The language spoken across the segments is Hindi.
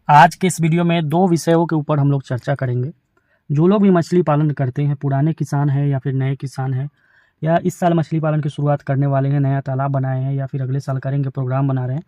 आज के इस वीडियो में दो विषयों के ऊपर हम लोग चर्चा करेंगे। जो लोग भी मछली पालन करते हैं, पुराने किसान हैं या फिर नए किसान हैं, या इस साल मछली पालन की शुरुआत करने वाले हैं, नया तालाब बनाए हैं या फिर अगले साल करेंगे, प्रोग्राम बना रहे हैं,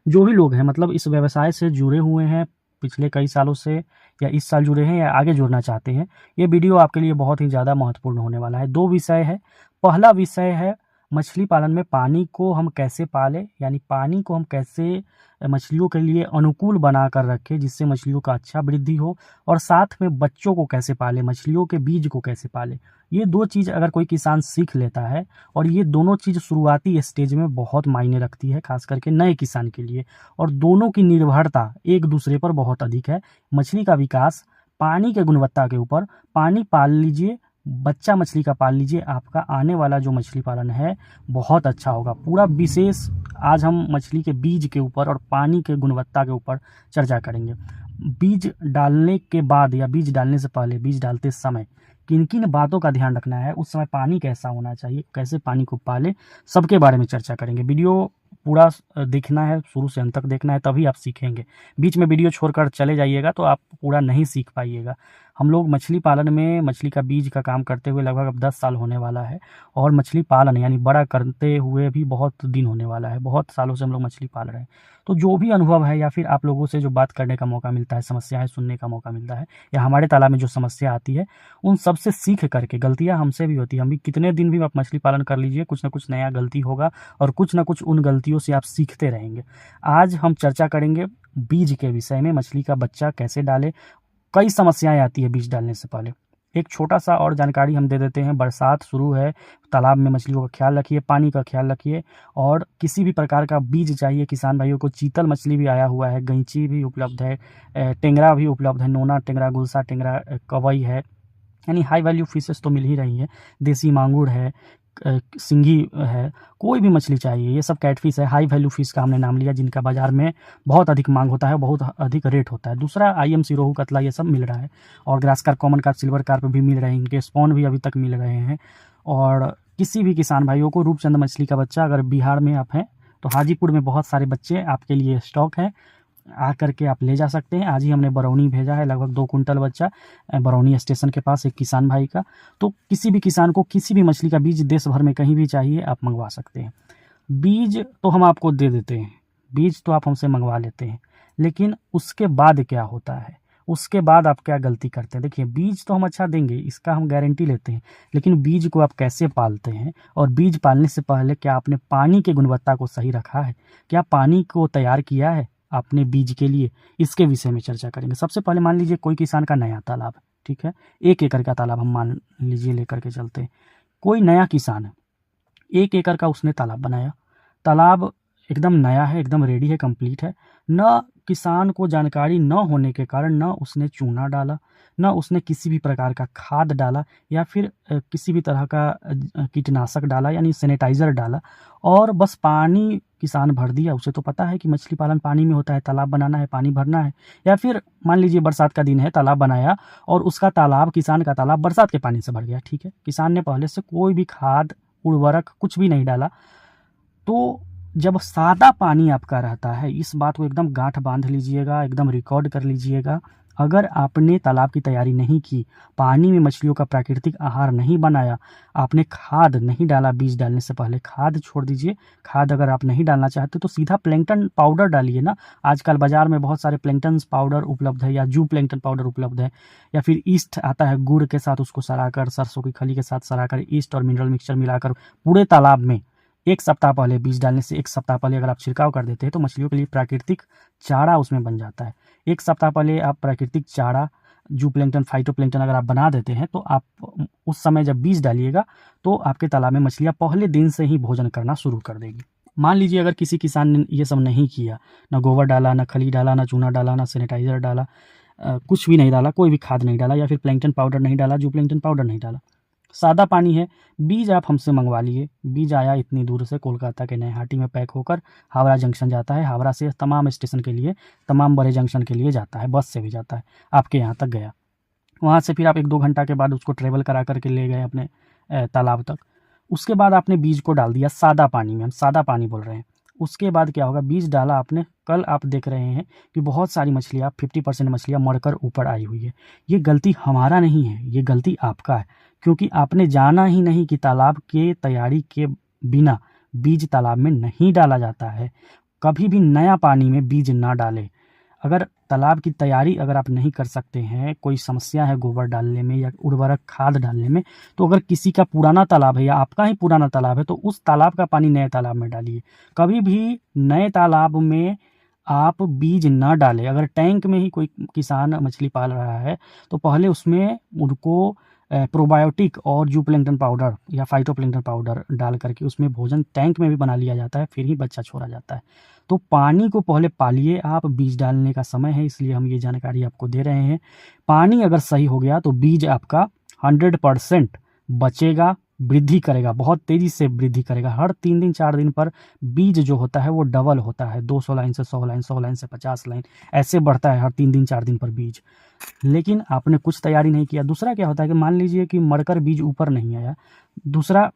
जो भी लोग हैं मतलब इस व्यवसाय से जुड़े हुए हैं पिछले कई सालों से, या इस साल जुड़े हैं या आगे जुड़ना चाहते हैं, ये वीडियो आपके लिए बहुत ही ज़्यादा महत्वपूर्ण होने वाला है। दो विषय है। पहला विषय है मछली पालन में पानी को हम कैसे पालें, यानी पानी को हम कैसे मछलियों के लिए अनुकूल बना कर रखें जिससे मछलियों का अच्छा वृद्धि हो, और साथ में बच्चों को कैसे पालें, मछलियों के बीज को कैसे पालें। ये दो चीज़ अगर कोई किसान सीख लेता है, और ये दोनों चीज़ शुरुआती स्टेज में बहुत मायने रखती है, खास करके नए किसान के लिए, और दोनों की निर्भरता एक दूसरे पर बहुत अधिक है। मछली का विकास पानी के गुणवत्ता के ऊपर, पानी पाल लीजिए, बच्चा मछली का पाल लीजिए, आपका आने वाला जो मछली पालन है बहुत अच्छा होगा। पूरा विशेष आज हम मछली के बीज के ऊपर और पानी के गुणवत्ता के ऊपर चर्चा करेंगे। बीज डालने के बाद या बीज डालने से पहले, बीज डालते समय किन किन बातों का ध्यान रखना है, उस समय पानी कैसा होना चाहिए, कैसे पानी को पाले, सबके बारे में चर्चा करेंगे। वीडियो पूरा देखना है, शुरू से अंत तक देखना है, तभी आप सीखेंगे। बीच में वीडियो छोड़कर चले जाइएगा तो आप पूरा नहीं सीख पाइएगा। हम लोग मछली पालन में मछली का बीज का काम करते हुए लगभग अब 10 साल होने वाला है, और मछली पालन यानी बड़ा करते हुए भी बहुत दिन होने वाला है। बहुत सालों से हम लोग मछली पाल रहे हैं। तो जो भी अनुभव है या फिर आप लोगों से जो बात करने का मौका मिलता है, समस्याएं सुनने का मौका मिलता है, या हमारे तालाब में जो समस्या आती है, उन सब से सीख करके, गलतियां हमसे भी होती है, हम भी कितने दिन भी आप मछली पालन कर लीजिए, कुछ ना कुछ नया गलती होगा, और कुछ ना कुछ उन गलतियों से आप सीखते रहेंगे। आज हम चर्चा करेंगे बीज के विषय में, मछली का बच्चा कैसे डाले। कई समस्याएं आती है बीज डालने से पहले। एक छोटा सा और जानकारी हम दे देते हैं। बरसात शुरू है, तालाब में मछलियों का ख्याल रखिए, पानी का ख्याल रखिए, और किसी भी प्रकार का बीज चाहिए किसान भाइयों को, चीतल मछली भी आया हुआ है, गैंची भी उपलब्ध है, टेंगरा भी उपलब्ध है, नोना टेंगरा, गुलसा टेंगरा, कवई है, यानी हाई वैल्यू फिशेस तो मिल ही रही है। देसी मांगुर है, सिंगी है, कोई भी मछली चाहिए, ये सब कैटफिश है। हाई वैल्यू फिश का हमने नाम लिया जिनका बाजार में बहुत अधिक मांग होता है, बहुत अधिक रेट होता है। दूसरा आईएमसी, रोहू, कतला, ये सब मिल रहा है, और grass carp, common carp, silver carp भी मिल रहे हैं, इनके स्पॉन भी अभी तक मिल रहे हैं। और किसी भी किसान भाइयों को रूपचंद मछली का बच्चा, अगर बिहार में आप हैं तो हाजीपुर में बहुत सारे बच्चे आपके लिए स्टॉक है, आ करके आप ले जा सकते हैं। आज ही हमने बरौनी भेजा है लगभग 2 कुंटल बच्चा, बरौनी स्टेशन के पास एक किसान भाई का। तो किसी भी किसान को किसी भी मछली का बीज देश भर में कहीं भी चाहिए, आप मंगवा सकते हैं। बीज तो हम आपको दे देते हैं, बीज तो आप हमसे मंगवा लेते हैं, लेकिन उसके बाद क्या होता है, उसके बाद आप क्या गलती करते हैं। देखिए, बीज तो हम अच्छा देंगे, इसका हम गारंटी लेते हैं, लेकिन बीज को आप कैसे पालते हैं, और बीज पालने से पहले क्या आपने पानी की गुणवत्ता को सही रखा है, क्या पानी को तैयार किया है आपने बीज के लिए, इसके विषय में चर्चा करेंगे। सबसे पहले मान लीजिए कोई किसान का नया तालाब है, ठीक है, 1 एकड़ का तालाब हम मान लीजिए लेकर के चलते हैं। कोई नया किसान है, 1 एकड़ का उसने तालाब बनाया, तालाब एकदम नया है, एकदम रेडी है, कंप्लीट है। न किसान को जानकारी न होने के कारण न उसने चूना डाला, न उसने किसी भी प्रकार का खाद डाला, या फिर किसी भी तरह का कीटनाशक डाला, यानी सैनिटाइज़र डाला, और बस पानी किसान भर दिया। उसे तो पता है कि मछली पालन पानी में होता है, तालाब बनाना है, पानी भरना है। या फिर मान लीजिए बरसात का दिन है, तालाब बनाया, और उसका तालाब, किसान का तालाब बरसात के पानी से भर गया, ठीक है, किसान ने पहले से कोई भी खाद, उर्वरक कुछ भी नहीं डाला। तो जब सादा पानी आपका रहता है, इस बात को एकदम गांठ बांध लीजिएगा, एकदम रिकॉर्ड कर लीजिएगा। अगर आपने तालाब की तैयारी नहीं की, पानी में मछलियों का प्राकृतिक आहार नहीं बनाया, आपने खाद नहीं डाला, बीज डालने से पहले खाद छोड़ दीजिए। खाद अगर आप नहीं डालना चाहते तो सीधा प्लैंकटन पाउडर डालिए ना। आजकल बाजार में बहुत सारे प्लैंकटन पाउडर उपलब्ध है, या जू प्लैंकटन पाउडर उपलब्ध है, या फिर ईस्ट आता है गुड़ के साथ, उसको सड़ाकर, सरसों की खली के साथ सड़ाकर, ईस्ट और मिनरल मिक्सचर मिलाकर पूरे तालाब में 1 सप्ताह पहले, बीज डालने से 1 सप्ताह पहले अगर आप छिड़काव कर देते हैं तो मछलियों के लिए प्राकृतिक चारा उसमें बन जाता है। 1 सप्ताह पहले आप प्राकृतिक चारा, जू प्लैंकटन, फाइटोप्लैंकटन अगर आप बना देते हैं, तो आप उस समय जब बीज डालिएगा तो आपके तालाब में मछलियाँ पहले दिन से ही भोजन करना शुरू कर देगी। मान लीजिए अगर किसी किसान ने ये सब नहीं किया, ना गोबर डाला, ना खली डाला, ना चूना डाला, ना सैनिटाइज़र डाला, कुछ भी नहीं डाला, कोई भी खाद नहीं डाला, या फिर प्लैंकटन पाउडर नहीं डाला, जू प्लैंकटन पाउडर नहीं डाला, सादा पानी है, बीज आप हमसे मंगवा लिए। बीज आया इतनी दूर से, कोलकाता के नैहाटी में पैक होकर हावड़ा जंक्शन जाता है, हावड़ा से तमाम स्टेशन के लिए, तमाम बड़े जंक्शन के लिए जाता है, बस से भी जाता है, आपके यहाँ तक गया। वहाँ से फिर आप 1-2 घंटा के बाद उसको ट्रेवल करा करके ले गए अपने तालाब तक। उसके बाद आपने बीज को डाल दिया सादा पानी में, हम सादा पानी बोल रहे हैं। उसके बाद क्या होगा, बीज डाला आपने, कल आप देख रहे हैं कि बहुत सारी मछलियाँ, 50% मछलियाँ मरकर ऊपर आई हुई है। ये गलती हमारा नहीं है, ये गलती आपका है, क्योंकि आपने जाना ही नहीं कि तालाब के तैयारी के बिना बीज तालाब में नहीं डाला जाता है। कभी भी नया पानी में बीज ना डालें। अगर तालाब की तैयारी अगर आप नहीं कर सकते हैं, कोई समस्या है गोबर डालने में या उर्वरक खाद डालने में, तो अगर किसी का पुराना तालाब है या आपका ही पुराना तालाब है, तो उस तालाब का पानी नए तालाब में डालिए। कभी भी नए तालाब में आप बीज न डालें। अगर टैंक में ही कोई किसान मछली पाल रहा है, तो पहले उसमें उनको प्रोबायोटिक और जूप्लैंक्टन पाउडर या फाइटोप्लैंक्टन पाउडर डाल करके उसमें भोजन टैंक में भी बना लिया जाता है, फिर ही बच्चा छोड़ा जाता है। तो पानी को पहले पालिए आप, बीज डालने का समय है, इसलिए हम ये जानकारी आपको दे रहे हैं। पानी अगर सही हो गया तो बीज आपका 100% बचेगा, वृद्धि करेगा, बहुत तेज़ी से वृद्धि करेगा। हर 3 दिन 4 दिन पर बीज जो होता है वो डबल होता है, 200 लाइन से 100 लाइन, 100 लाइन से 50 लाइन, ऐसे बढ़ता है हर 3 दिन 4 दिन पर बीज। लेकिन आपने कुछ तैयारी नहीं किया। दूसरा क्या होता है कि मान लीजिए कि मरकर बीज ऊपर नहीं आया। दूसरा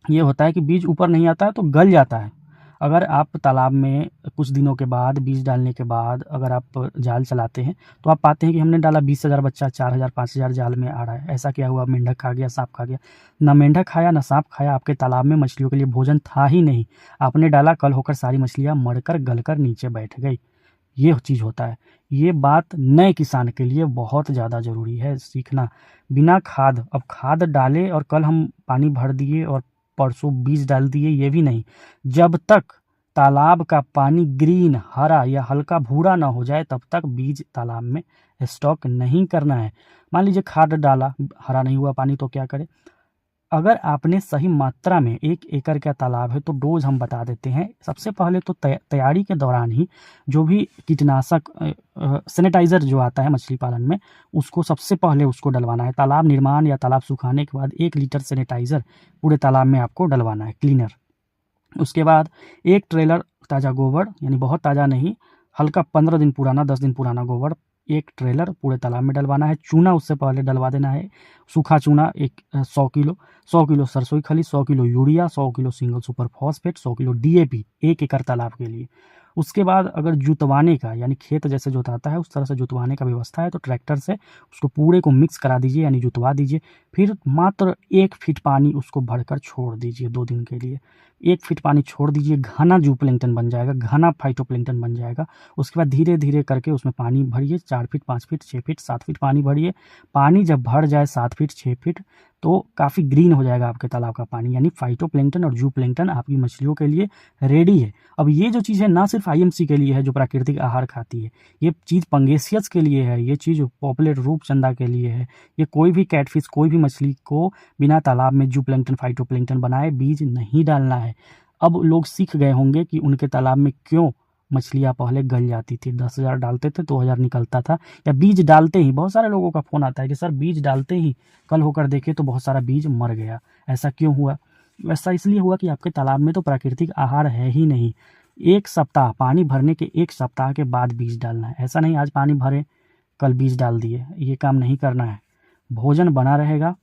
ये होता है कि बीज ऊपर नहीं आता है तो गल जाता है। अगर आप तालाब में कुछ दिनों के बाद, बीज डालने के बाद अगर आप जाल चलाते हैं, तो आप पाते हैं कि हमने डाला 20,000 बच्चा, 4,000 5,000 जाल में आ रहा है। ऐसा क्या हुआ, मेंढक खा गया, सांप खा गया? ना मेंढक खाया ना सांप खाया, आपके तालाब में मछलियों के लिए भोजन था ही नहीं। आपने डाला, कल होकर सारी मछलियाँ मरकर गलकर नीचे बैठ गई। ये चीज़ होता है। ये बात नए किसान के लिए बहुत ज़्यादा ज़रूरी है सीखना। बिना खाद, अब खाद डाले और कल हम पानी भर दिए और परसों बीज डाल दिए, ये भी नहीं। जब तक तालाब का पानी ग्रीन, हरा या हल्का भूरा ना हो जाए, तब तक बीज तालाब में स्टॉक नहीं करना है। मान लीजिए खाद डाला, हरा नहीं हुआ पानी, तो क्या करें? अगर आपने सही मात्रा में 1 एकड़ का तालाब है तो डोज हम बता देते हैं। सबसे पहले तो तैयारी के दौरान ही जो भी कीटनाशक सैनिटाइज़र जो आता है मछली पालन में, उसको सबसे पहले उसको डलवाना है। तालाब निर्माण या तालाब सुखाने के बाद 1 लीटर सैनिटाइज़र पूरे तालाब में आपको डलवाना है, क्लीनर। उसके बाद 1 ट्रेलर ताज़ा गोबर, यानी बहुत ताज़ा नहीं, हल्का 15 दिन पुराना, 10 दिन पुराना गोबर 1 ट्रेलर पूरे तालाब में डलवाना है। चूना उससे पहले डलवा देना है, सूखा चूना 100 किलो, 100 किलो सरसों खली, 100 kilo urea, 100 kilo single super phosphate, 100 kilo DAP 1 एकड़ तालाब के लिए। उसके बाद अगर जुतवाने का, यानी खेत जैसे जोताता है उस तरह से जुतवाने का व्यवस्था है, तो ट्रैक्टर से उसको पूरे को मिक्स करा दीजिए, यानी जुतवा दीजिए। फिर मात्र 1 फीट पानी उसको भरकर छोड़ दीजिए 2 दिन के लिए। 1 फीट पानी छोड़ दीजिए, घना जूप्लैंक्टन बन जाएगा, घना फाइटोप्लैंक्टन बन जाएगा। उसके बाद धीरे धीरे करके उसमें पानी भरिए, 4 फीट, 5 फीट, 6 फीट, 7 फीट पानी भरिए। पानी जब भर जाए 7 फीट, 6 फीट, तो काफ़ी ग्रीन हो जाएगा आपके तालाब का पानी, यानी फाइटोप्लैंक्टन और जूप्लैंक्टन आपकी मछलियों के लिए रेडी है। अब ये जो चीज़ है ना सिर्फ IMC के लिए है जो प्राकृतिक आहार खाती है, ये चीज़ पंगेसियस के लिए है, ये चीज़ पॉपुलेट रूपचंदा के लिए है। ये कोई भी कैटफिश, कोई भी मछली को बिना तालाब में जूप्लैंक्टन फाइटोप्लैंक्टन बनाए बीज नहीं डालना है। अब लोग सीख गए होंगे कि उनके तालाब में क्यों मछलियाँ पहले गल जाती थी, 10,000 डालते थे 2,000 निकलता था, या बीज डालते ही, बहुत सारे लोगों का फ़ोन आता है कि सर बीज डालते ही कल होकर देखे तो बहुत सारा बीज मर गया, ऐसा क्यों हुआ? वैसा इसलिए हुआ कि आपके तालाब में तो प्राकृतिक आहार है ही नहीं। 1 सप्ताह, पानी भरने के 1 सप्ताह के बाद बीज डालना है। ऐसा नहीं आज पानी भरे कल बीज डाल दिए, ये काम नहीं करना है। भोजन बना रहेगा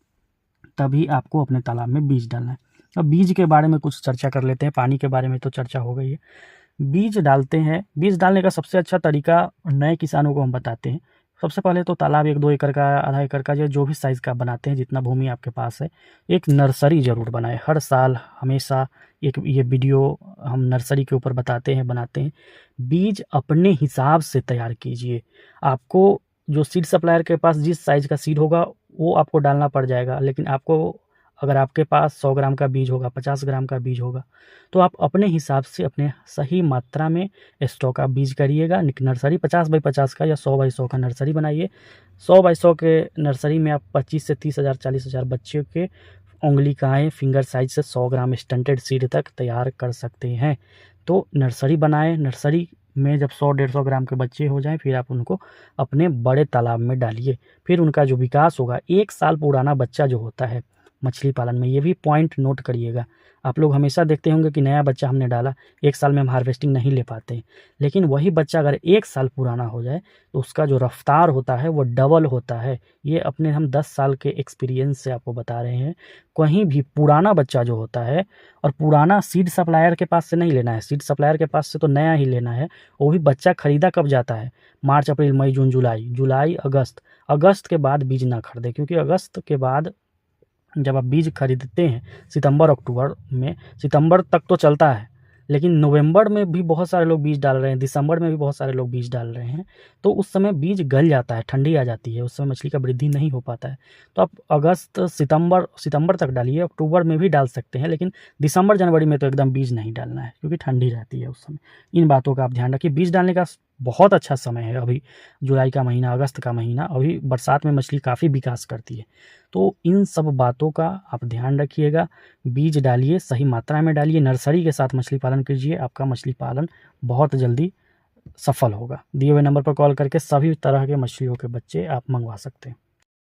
तभी आपको अपने तालाब में बीज डालना है। अब बीज के बारे में कुछ चर्चा कर लेते हैं। पानी के बारे में तो चर्चा हो गई है। बीज डालते हैं, बीज डालने का सबसे अच्छा तरीका नए किसानों को हम बताते हैं। सबसे पहले तो तालाब 1-2 एकड़ का, आधा एकड़ का, या जो भी साइज़ का बनाते हैं, जितना भूमि आपके पास है, एक नर्सरी ज़रूर बनाएं। हर साल हमेशा एक ये वीडियो हम नर्सरी के ऊपर बताते हैं, बनाते हैं। बीज अपने हिसाब से तैयार कीजिए। आपको जो सीड सप्लायर के पास जिस साइज़ का सीड होगा वो आपको डालना पड़ जाएगा, लेकिन आपको, अगर आपके पास 100 ग्राम का बीज होगा, 50 ग्राम का बीज होगा, तो आप अपने हिसाब से अपने सही मात्रा में स्टॉक आप बीज करिएगा। नर्सरी 50 बाई 50 का या 100 बाई 100 का नर्सरी बनाइए। 100 बाई 100 के नर्सरी में आप 25 से 30,000 40,000 बच्चे के उंगली काएँ फिंगर साइज से 100 ग्राम स्टंटेड सीड तक तैयार कर सकते हैं। तो नर्सरी बनाएं। नर्सरी में जब 100-150 ग्राम के बच्चे हो जाएं, फिर आप उनको अपने बड़े तालाब में डालिए। फिर उनका जो विकास होगा, 1 साल पुराना बच्चा जो होता है मछली पालन में। ये भी पॉइंट नोट करिएगा। आप लोग हमेशा देखते होंगे कि नया बच्चा हमने डाला, 1 साल में हम हार्वेस्टिंग नहीं ले पाते हैं, लेकिन वही बच्चा अगर 1 साल पुराना हो जाए तो उसका जो रफ्तार होता है वो डबल होता है। ये अपने हम 10 साल के एक्सपीरियंस से आपको बता रहे हैं। कहीं भी पुराना बच्चा जो होता है, और पुराना सीड सप्लायर के पास से नहीं लेना है, सीड सप्लायर के पास से तो नया ही लेना है। वो भी बच्चा खरीदा कब जाता है? मार्च, अप्रैल, मई, जून, जुलाई, अगस्त के बाद बीज ना खरीदें, क्योंकि अगस्त के बाद जब आप बीज खरीदते हैं सितंबर अक्टूबर में, सितंबर तक तो चलता है, लेकिन नवंबर में भी बहुत सारे लोग बीज डाल रहे हैं, दिसंबर में भी बहुत सारे लोग बीज डाल रहे हैं, तो उस समय बीज गल जाता है, ठंडी आ जाती है, उस समय मछली का वृद्धि नहीं हो पाता है। तो आप अगस्त सितंबर तक डालिए, अक्टूबर में भी डाल सकते हैं, लेकिन दिसंबर जनवरी में तो एकदम बीज नहीं डालना है, क्योंकि ठंडी रहती है उस समय। इन बातों का आप ध्यान रखिए। बीज डालने का बहुत अच्छा समय है अभी, जुलाई का महीना, अगस्त का महीना, अभी बरसात में मछली काफ़ी विकास करती है। तो इन सब बातों का आप ध्यान रखिएगा। बीज डालिए, सही मात्रा में डालिए, नर्सरी के साथ मछली पालन कीजिए, आपका मछली पालन बहुत जल्दी सफल होगा। दिए हुए नंबर पर कॉल करके सभी तरह के मछलियों के बच्चे आप मंगवा सकते हैं।